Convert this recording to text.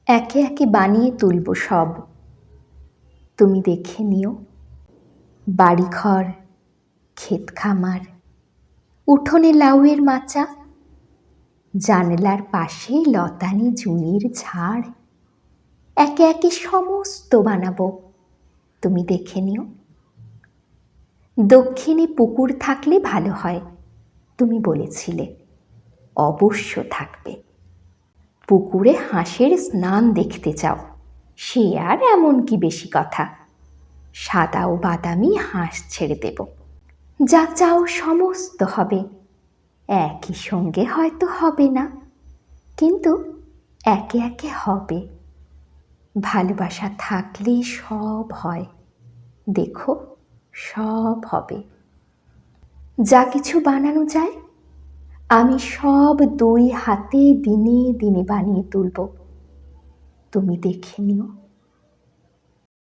একে একে বানিয়ে তুলব সব, তুমি দেখে নিও। বাড়িঘর, ক্ষেত খামার, উঠোনে লাউয়ের মাচা, জানলার পাশে লতানি জুঁইয়ের ঝাড়, একে একে সমস্ত বানাবো, তুমি দেখে নিও। দক্ষিণে পুকুর থাকলে ভালো হয়, তুমি বলেছিলে, অবশ্য থাকবে। পুকুরে হাঁসের স্নান দেখতে চাও, সে আর এমন কি বেশি কথা। সাদা ও বাদামি হাঁস ছেড়ে দেব, যা চাও সমস্ত হবে। একই সঙ্গে হয়তো হবে না, কিন্তু একে একে হবে। ভালোবাসা থাকলে সব হয়, দেখো সব হবে। যা কিছু বানানো যায় আমি সব দুই হাতে দিনে দিনে বানিয়ে তুলব, তুমি দেখে নিও।